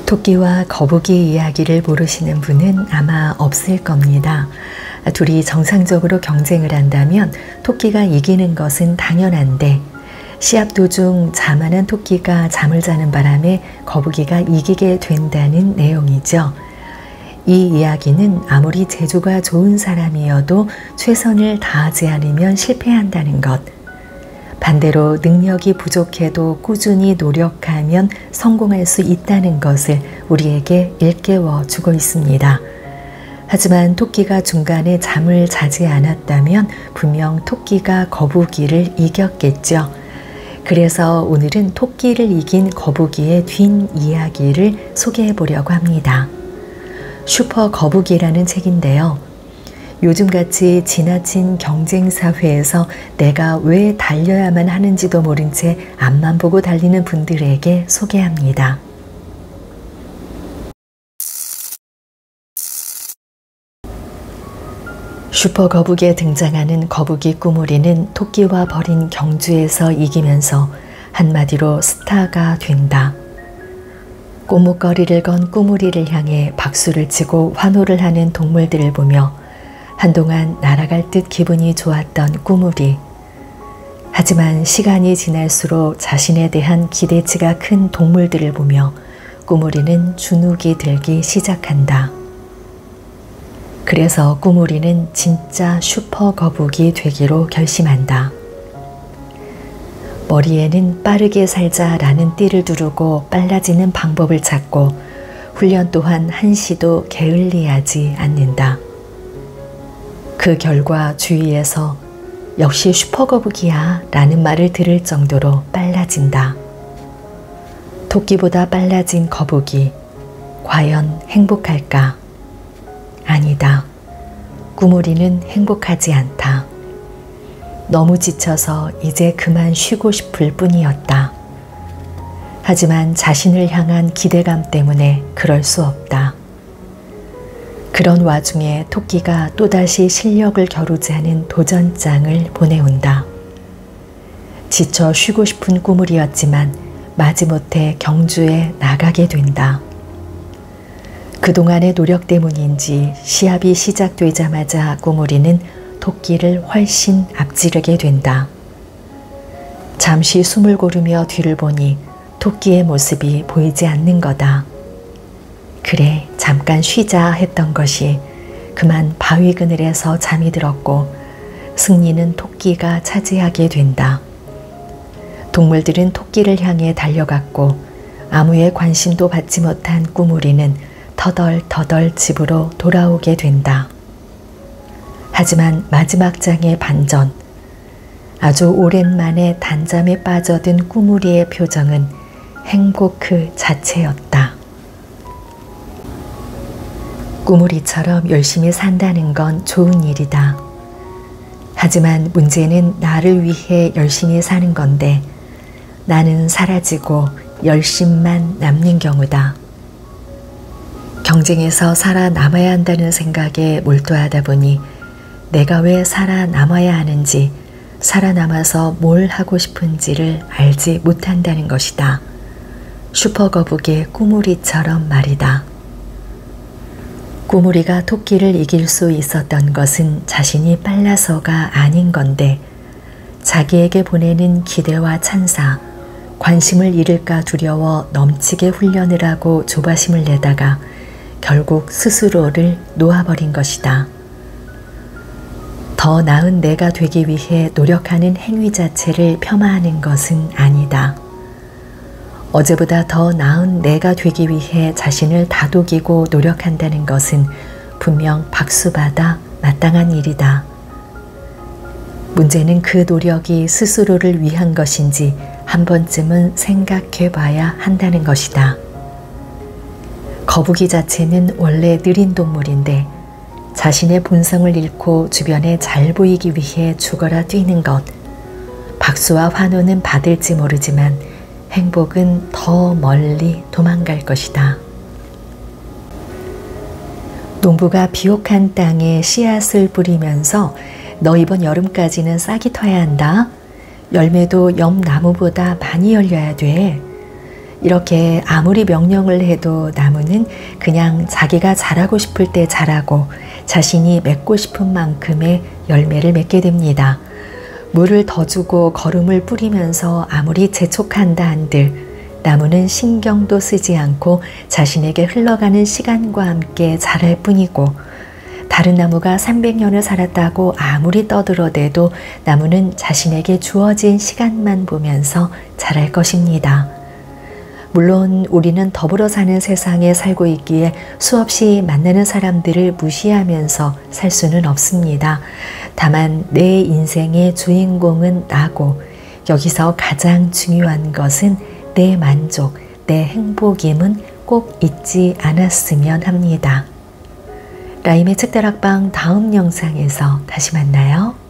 토끼와 거북이 이야기를 모르시는 분은 아마 없을 겁니다. 둘이 정상적으로 경쟁을 한다면 토끼가 이기는 것은 당연한데 시합 도중 자만한 토끼가 잠을 자는 바람에 거북이가 이기게 된다는 내용이죠. 이 이야기는 아무리 재주가 좋은 사람이어도 최선을 다하지 않으면 실패한다는 것, 반대로 능력이 부족해도 꾸준히 노력하면 성공할 수 있다는 것을 우리에게 일깨워 주고 있습니다. 하지만 토끼가 중간에 잠을 자지 않았다면 분명 토끼가 거북이를 이겼겠죠. 그래서 오늘은 토끼를 이긴 거북이의 뒷이야기를 소개해 보려고 합니다. 슈퍼 거북이라는 책인데요. 요즘같이 지나친 경쟁사회에서 내가 왜 달려야만 하는지도 모른 채 앞만 보고 달리는 분들에게 소개합니다. 슈퍼 거북이에 등장하는 거북이 꾸물이는 토끼와 벌인 경주에서 이기면서 한마디로 스타가 된다. 꼬뭇거리를 건 꾸물이를 향해 박수를 치고 환호를 하는 동물들을 보며 한동안 날아갈 듯 기분이 좋았던 꾸물이. 하지만 시간이 지날수록 자신에 대한 기대치가 큰 동물들을 보며 꾸물이는 주눅이 들기 시작한다. 그래서 꾸물이는 진짜 슈퍼 거북이 되기로 결심한다. 머리에는 빠르게 살자라는 띠를 두르고 빨라지는 방법을 찾고 훈련 또한 한시도 게을리하지 않는다. 그 결과 주위에서 역시 슈퍼거북이야 라는 말을 들을 정도로 빨라진다. 토끼보다 빨라진 거북이, 과연 행복할까? 아니다. 꾸물이는 행복하지 않다. 너무 지쳐서 이제 그만 쉬고 싶을 뿐이었다. 하지만 자신을 향한 기대감 때문에 그럴 수 없다. 그런 와중에 토끼가 또다시 실력을 겨루자는 도전장을 보내온다. 지쳐 쉬고 싶은 꾸물이었지만 마지못해 경주에 나가게 된다. 그동안의 노력 때문인지 시합이 시작되자마자 꾸물이는 토끼를 훨씬 앞지르게 된다. 잠시 숨을 고르며 뒤를 보니 토끼의 모습이 보이지 않는 거다. 그래, 잠깐 쉬자 했던 것이 그만 바위 그늘에서 잠이 들었고 승리는 토끼가 차지하게 된다. 동물들은 토끼를 향해 달려갔고 아무의 관심도 받지 못한 꾸물이는 터덜터덜 집으로 돌아오게 된다. 하지만 마지막 장의 반전, 아주 오랜만에 단잠에 빠져든 꾸물이의 표정은 행복 그 자체였다. 꾸물이처럼 열심히 산다는 건 좋은 일이다. 하지만 문제는 나를 위해 열심히 사는 건데 나는 사라지고 열심만 남는 경우다. 경쟁에서 살아남아야 한다는 생각에 몰두하다 보니 내가 왜 살아남아야 하는지, 살아남아서 뭘 하고 싶은지를 알지 못한다는 것이다. 슈퍼거북의 꾸물이처럼 말이다. 꾸물이가 토끼를 이길 수 있었던 것은 자신이 빨라서가 아닌 건데 자기에게 보내는 기대와 찬사, 관심을 잃을까 두려워 넘치게 훈련을 하고 조바심을 내다가 결국 스스로를 놓아버린 것이다. 더 나은 내가 되기 위해 노력하는 행위 자체를 폄하하는 것은 아니다. 어제보다 더 나은 내가 되기 위해 자신을 다독이고 노력한다는 것은 분명 박수받아 마땅한 일이다. 문제는 그 노력이 스스로를 위한 것인지 한 번쯤은 생각해 봐야 한다는 것이다. 거북이 자체는 원래 느린 동물인데 자신의 본성을 잃고 주변에 잘 보이기 위해 죽어라 뛰는 것, 박수와 환호는 받을지 모르지만 행복은 더 멀리 도망갈 것이다. 농부가 비옥한 땅에 씨앗을 뿌리면서 너 이번 여름까지는 싹이 터야 한다. 열매도 옆 나무보다 많이 열려야 돼. 이렇게 아무리 명령을 해도 나무는 그냥 자기가 자라고 싶을 때 자라고 자신이 맺고 싶은 만큼의 열매를 맺게 됩니다. 물을 더 주고 거름을 뿌리면서 아무리 재촉한다 한들 나무는 신경도 쓰지 않고 자신에게 흘러가는 시간과 함께 자랄 뿐이고, 다른 나무가 300년을 살았다고 아무리 떠들어대도 나무는 자신에게 주어진 시간만 보면서 자랄 것입니다. 물론 우리는 더불어 사는 세상에 살고 있기에 수없이 만나는 사람들을 무시하면서 살 수는 없습니다. 다만 내 인생의 주인공은 나고, 여기서 가장 중요한 것은 내 만족, 내 행복임은 꼭 잊지 않았으면 합니다. 라임의 책다락방 다음 영상에서 다시 만나요.